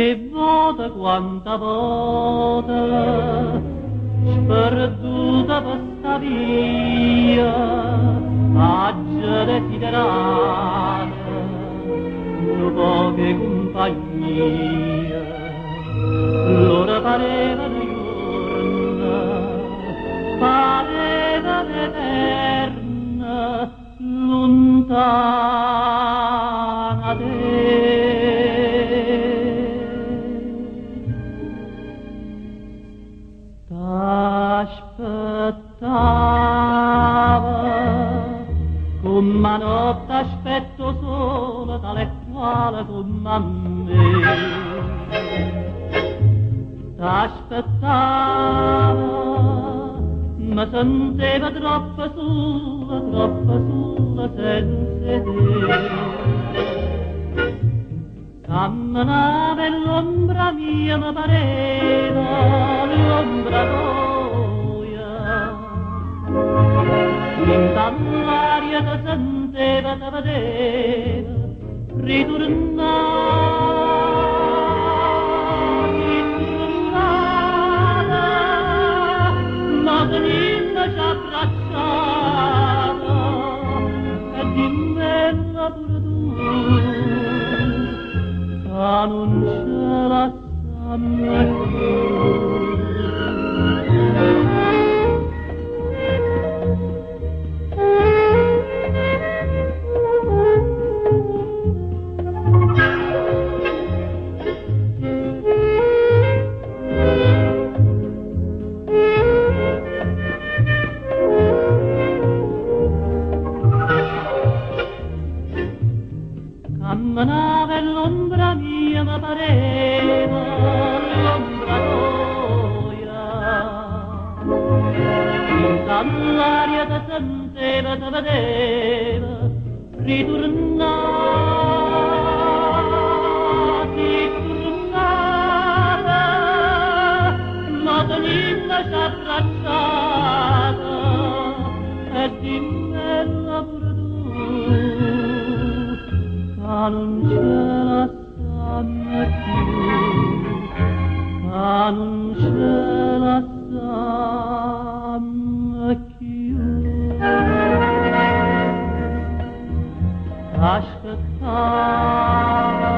E vota quanta volta sperduta per sta via, aggia desiderata, no poche compagnia, loro parevano giorna, parevano eterna, lontana te. T'aspettava come notte aspetto sola, tale e quale come a me. T'aspettava, ma senteva troppo sola senza te. Camminava e l'ombra mia mi pareva l'ombra tua. Intanto l'aria ti sentiva, ti vedeva, ritornava, ma tenindoci abbracciata, e dimmela pure tu, che non ce la sanno più. Camminava e l'ombra mia mi pareva l'ombra tua. Intanto l'aria ti sentiva, ti vedeva, ritornava, ma tenindoci abbracciata, e dimmela pure tu, non ce la sanno più, non ce la sanno più. Aspettava